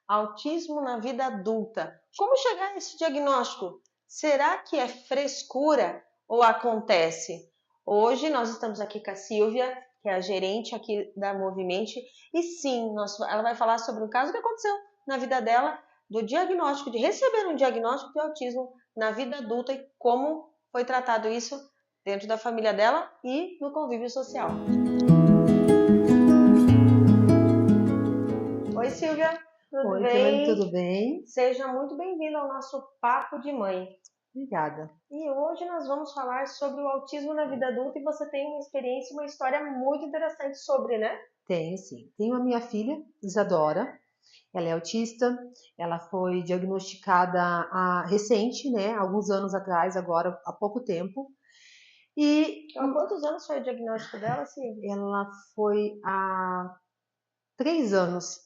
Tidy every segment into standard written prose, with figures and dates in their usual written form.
autismo na vida adulta. Como chegar a esse diagnóstico? Será que é frescura ou acontece? Hoje nós estamos aqui com a Silvia, que é a gerente aqui da Movimente, e sim, ela vai falar sobre um caso que aconteceu na vida dela, do diagnóstico, de receber um diagnóstico de autismo na vida adulta e como foi tratado isso dentro da família dela e no convívio social. Oi, Silvia, tudo bem? Oi, tudo bem? Seja muito bem-vinda ao nosso Papo de Mãe. Obrigada. E hoje nós vamos falar sobre o autismo na vida adulta e você tem uma experiência, uma história muito interessante sobre, né? Tenho sim. Tenho a minha filha, Isadora. Ela é autista. Ela foi diagnosticada recente, né? Alguns anos atrás, agora há pouco tempo. E Há quantos anos foi o diagnóstico dela, Silvia? ela foi há 3 anos,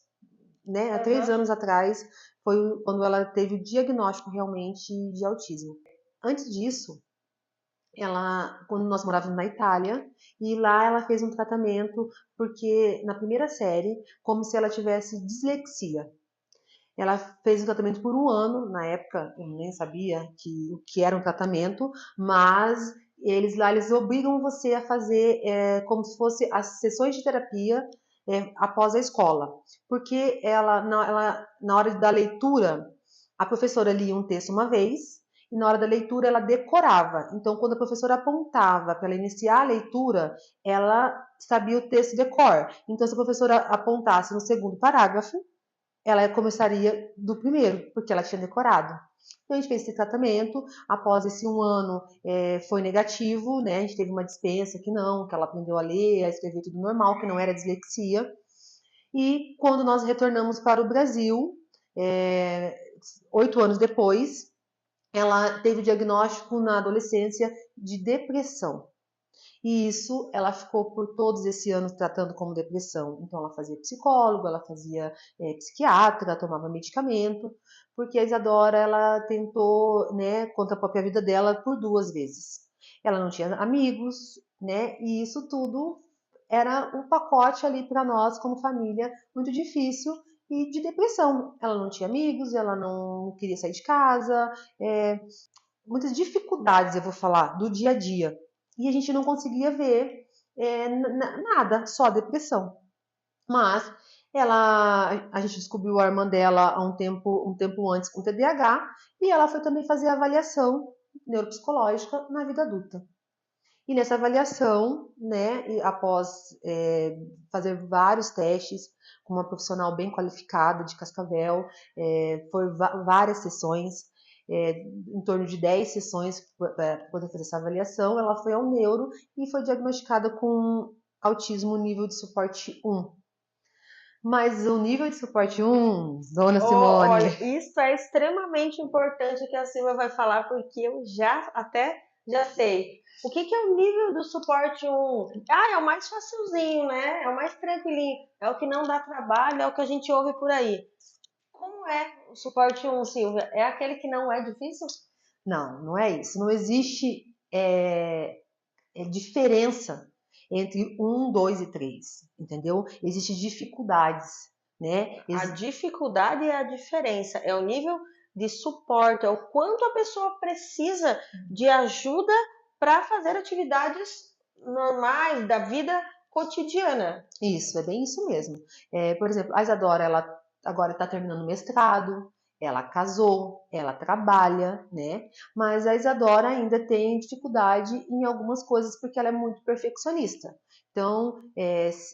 né? Há Aham. 3 anos atrás foi quando ela teve o diagnóstico realmente de autismo. Antes disso, quando nós morávamos na Itália, e lá ela fez um tratamento, porque na primeira série, como se ela tivesse dislexia. Ela fez um tratamento por 1 ano, na época eu nem sabia o que era um tratamento, mas eles obrigam você a fazer como se fosse as sessões de terapia após a escola, porque na hora da leitura, a professora lia um texto uma vez, e na hora da leitura ela decorava. Então, quando a professora apontava para ela iniciar a leitura, ela sabia o texto de cor. Então, se a professora apontasse no segundo parágrafo, ela começaria do primeiro, porque ela tinha decorado. Então, a gente fez esse tratamento. Após esse 1 ano, foi negativo, né? A gente teve uma dispensa que ela aprendeu a ler, a escrever tudo normal, que não era dislexia. E quando nós retornamos para o Brasil, 8 anos depois, ela teve o diagnóstico na adolescência de depressão. E isso ela ficou por todos esses anos tratando como depressão. Então ela fazia psicólogo, ela fazia psiquiatra, tomava medicamento, porque a Isadora ela tentou, né, contra a própria vida dela por 2 vezes. Ela não tinha amigos, né? E isso tudo era um pacote ali para nós como família muito difícil e de depressão. Ela não tinha amigos, ela não queria sair de casa, muitas dificuldades, eu vou falar, do dia a dia. E a gente não conseguia ver nada, só depressão. Mas a gente descobriu a irmã dela há um tempo antes com TDAH, e ela foi também fazer a avaliação neuropsicológica na vida adulta. E nessa avaliação, né, após fazer vários testes com uma profissional bem qualificada de Cascavel, foi várias sessões, em torno de 10 sessões para poder fazer essa avaliação. Ela foi ao neuro e foi diagnosticada com autismo nível de suporte 1. Mas o nível de suporte 1, dona Simone... Olha, isso é extremamente importante que a Silvia vai falar, porque eu já sei. O que é o nível do suporte 1? Ah, é o mais facilzinho, né? É o mais tranquilinho. É o que não dá trabalho, é o que a gente ouve por aí. Como é o suporte 1, Silvia? É aquele que não é difícil? Não, não é isso. Não existe diferença entre 1, 2 e 3, entendeu? Existem dificuldades, né? A dificuldade é a diferença, é o nível de suporte, é o quanto a pessoa precisa de ajuda para fazer atividades normais da vida cotidiana. Isso, é bem isso mesmo. Por exemplo, a Isadora, ela agora está terminando o mestrado, ela casou, ela trabalha, né? Mas a Isadora ainda tem dificuldade em algumas coisas porque ela é muito perfeccionista. Então,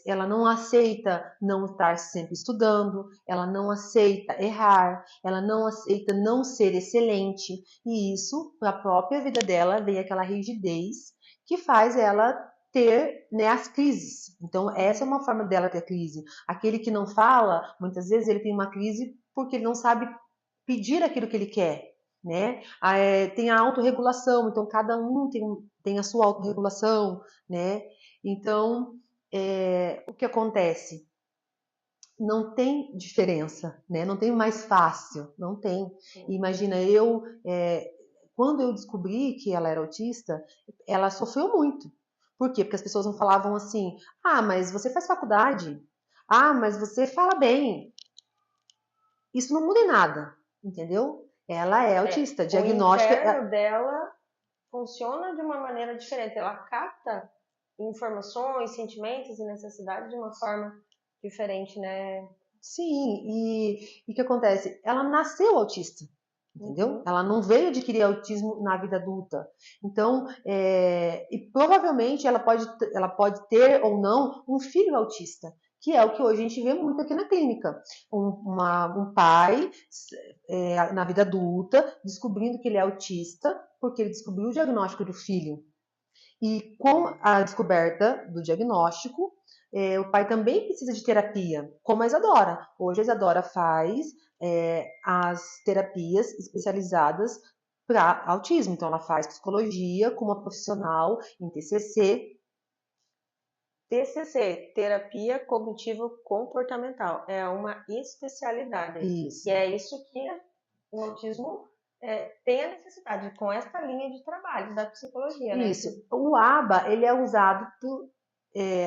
ela não aceita não estar sempre estudando, ela não aceita errar, ela não aceita não ser excelente. E isso, para a própria vida dela, vem aquela rigidez que faz ela ter, né, as crises. Então, essa é uma forma dela ter crise. Aquele que não fala, muitas vezes ele tem uma crise porque ele não sabe pedir aquilo que ele quer, né? Tem a autorregulação, então cada um tem a sua autorregulação, né? Então, o que acontece? Não tem diferença, né? Não tem mais fácil, não tem. Imagina, quando eu descobri que ela era autista, ela sofreu muito. Por quê? Porque as pessoas não falavam assim: ah, mas você faz faculdade. Ah, mas você fala bem. Isso não muda em nada, entendeu? Ela é autista, O diagnóstico interno dela funciona de uma maneira diferente. Ela capta informações, sentimentos e necessidades de uma forma diferente, né? sim, e o que acontece? Ela nasceu autista, entendeu? Uhum. Ela não veio adquirir autismo na vida adulta. Então, e provavelmente ela pode ter ou não um filho autista, que é o que hoje a gente vê muito aqui na clínica. Um pai, na vida adulta, descobrindo que ele é autista, porque ele descobriu o diagnóstico do filho. E com a descoberta do diagnóstico, o pai também precisa de terapia, como a Isadora. Hoje a Isadora faz as terapias especializadas para autismo. Então ela faz psicologia com uma profissional em TCC. TCC, terapia cognitivo comportamental, é uma especialidade. Isso. E é isso que o autismo tem a necessidade, com essa linha de trabalho da psicologia, né? Isso. O ABA, ele é usado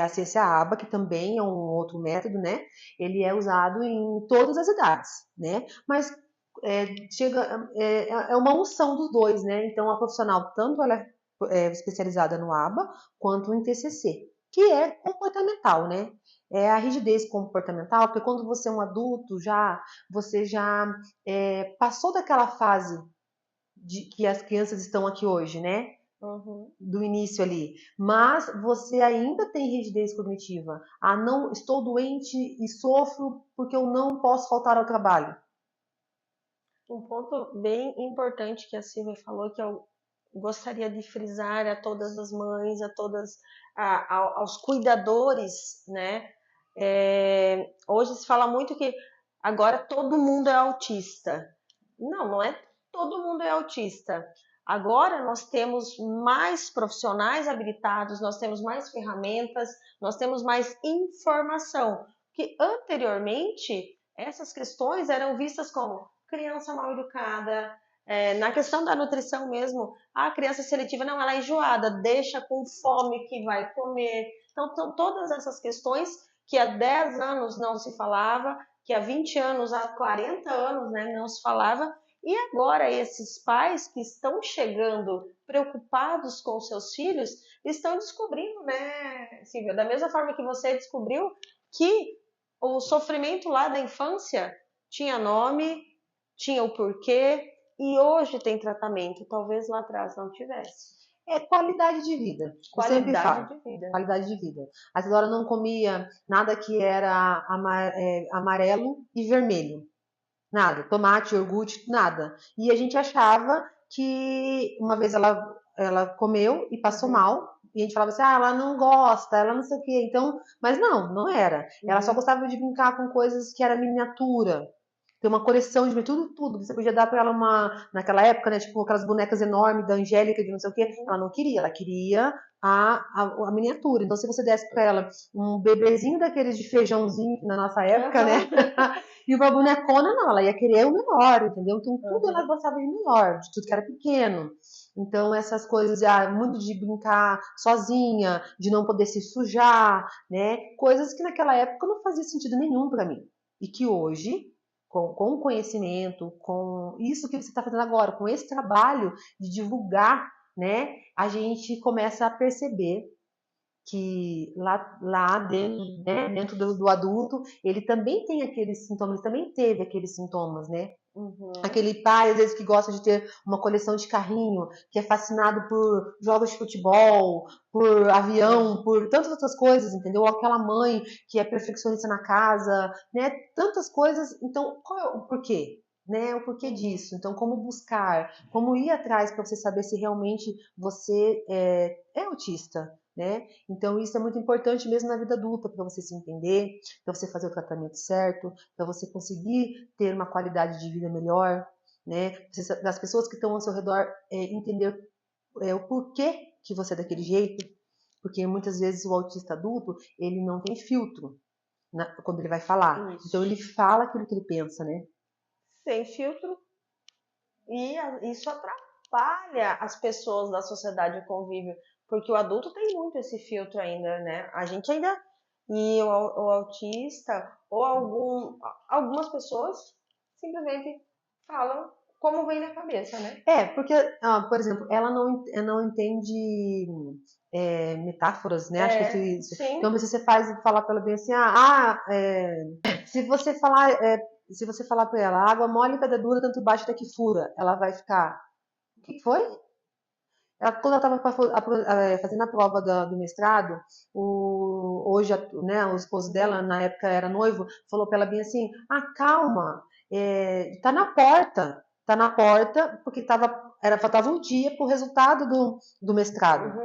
a ciência ABA, que também é um outro método, né? Ele é usado em todas as idades, né? Mas é uma unção dos dois, né? Então a profissional, tanto ela é especializada no ABA, quanto em TCC, que é comportamental, né? É a rigidez comportamental, porque quando você é um adulto, você já passou daquela fase de que as crianças estão aqui hoje, né? Uhum. Do início ali, mas você ainda tem rigidez cognitiva. Ah, não, estou doente e sofro porque eu não posso faltar ao trabalho. Um ponto bem importante que a Silvia falou, que eu gostaria de frisar a todas as mães, aos cuidadores, né? Hoje se fala muito que agora todo mundo é autista. Não, não é todo mundo é autista. Agora nós temos mais profissionais habilitados, nós temos mais ferramentas, nós temos mais informação. Que anteriormente essas questões eram vistas como criança mal educada, na questão da nutrição mesmo, a criança seletiva, não, ela é enjoada, deixa com fome que vai comer. Então, são todas essas questões que há 10 anos não se falava, que há 20 anos, há 40 anos, né, não se falava, e agora esses pais que estão chegando preocupados com seus filhos, estão descobrindo, né, Silvia, da mesma forma que você descobriu que o sofrimento lá da infância tinha nome, tinha o porquê, e hoje tem tratamento, talvez lá atrás não tivesse. É qualidade de vida. Eu sempre Qualidade falo. de vida. Qualidade de vida. A Isadora não comia nada que era amarelo e vermelho. Nada. Tomate, iogurte, nada. E a gente achava que uma vez ela comeu e passou mal. E a gente falava assim, ela não gosta, ela não sei o quê. Então, mas não era. Ela só gostava de brincar com coisas que era miniatura. Tem uma coleção de tudo. Você podia dar pra ela naquela época, né? Tipo, aquelas bonecas enormes da Angélica, de não sei o quê. Ela não queria, ela queria a miniatura. Então, se você desse pra ela um bebezinho daqueles de feijãozinho na nossa época, né? E uma bonecona, não, ela ia querer o menor, entendeu? Então, tudo ela gostava de menor, de tudo que era pequeno. Então, essas coisas, muito de brincar sozinha, de não poder se sujar, né? Coisas que naquela época não fazia sentido nenhum pra mim. E que hoje, com o conhecimento, com isso que você está fazendo agora, com esse trabalho de divulgar, né, a gente começa a perceber que lá dentro, né, dentro do adulto, ele também tem aqueles sintomas, ele também teve aqueles sintomas, né? Aquele pai, às vezes, que gosta de ter uma coleção de carrinho, que é fascinado por jogos de futebol, por avião, por tantas outras coisas, entendeu? Ou aquela mãe que é perfeccionista na casa, né? Tantas coisas. Então, qual é o porquê? Né? O porquê disso? Então, como buscar? Como ir atrás para você saber se realmente você é autista? Né? Então, isso é muito importante mesmo na vida adulta, para você se entender, para você fazer o tratamento certo, para você conseguir ter uma qualidade de vida melhor, né? Das pessoas que estão ao seu redor entender o porquê que você é daquele jeito, porque muitas vezes o autista adulto, ele não tem filtro quando ele vai falar. Isso. Então, ele fala aquilo que ele pensa, né? Sem filtro, e isso atrapalha as pessoas da sociedade, o convívio, porque o adulto tem muito esse filtro ainda, né? A gente o autista, ou algumas pessoas simplesmente falam como vem na cabeça, né? Porque, por exemplo, ela não entende metáforas, né? Acho que isso. Sim. Então, se você falar para ela bem assim, se você falar para ela, água mole e pedra dura, tanto bate até que fura, ela vai ficar, o que foi? Quando ela estava fazendo a prova do mestrado, hoje, né, o esposo dela, na época era noivo, falou para ela bem assim: calma, tá na porta, porque faltava um dia para o resultado do mestrado.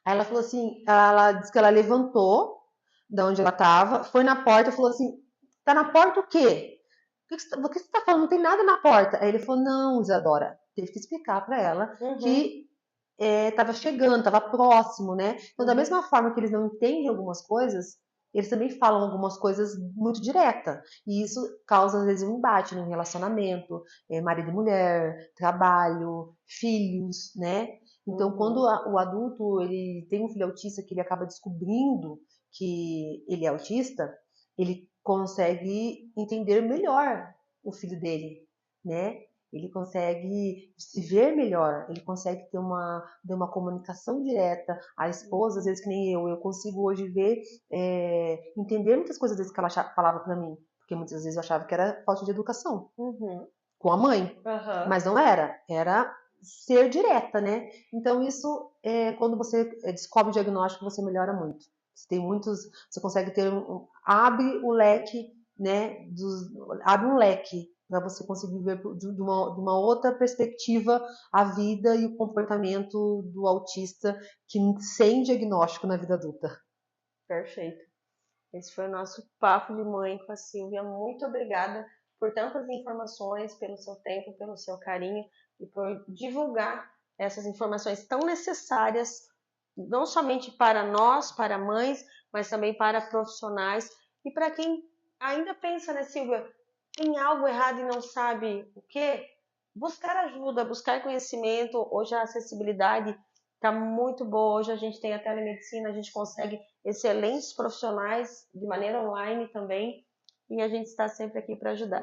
Aí ela falou assim: ela disse que ela levantou da onde ela estava, foi na porta e falou assim: tá na porta o quê? O que você tá falando? Não tem nada na porta. Aí ele falou: não, Isadora, teve que explicar para ela que estava chegando, estava próximo, né? Então, da mesma forma que eles não entendem algumas coisas, eles também falam algumas coisas muito direta. E isso causa, às vezes, um embate no relacionamento, marido e mulher, trabalho, filhos, né? Então, quando o adulto ele tem um filho autista que ele acaba descobrindo que ele é autista, ele consegue entender melhor o filho dele, né? Ele consegue se ver melhor, ele consegue ter uma comunicação direta. A esposa, às vezes, que nem eu consigo hoje ver, entender muitas coisas às vezes, que ela falava para mim, porque muitas vezes eu achava que era falta de educação com a mãe, mas não era ser direta, né? Então isso, quando você descobre o diagnóstico, você melhora muito. Você consegue abre o leque, né? Abre um leque para você conseguir ver de uma outra perspectiva a vida e o comportamento do autista sem diagnóstico na vida adulta. Perfeito. Esse foi o nosso papo de mãe com a Silvia. Muito obrigada por tantas informações, pelo seu tempo, pelo seu carinho e por divulgar essas informações tão necessárias, não somente para nós, para mães, mas também para profissionais e para quem ainda pensa, né, Silvia, tem algo errado e não sabe o quê? Buscar ajuda, buscar conhecimento. Hoje a acessibilidade está muito boa. Hoje a gente tem a telemedicina, a gente consegue excelentes profissionais de maneira online também. E a gente está sempre aqui para ajudar.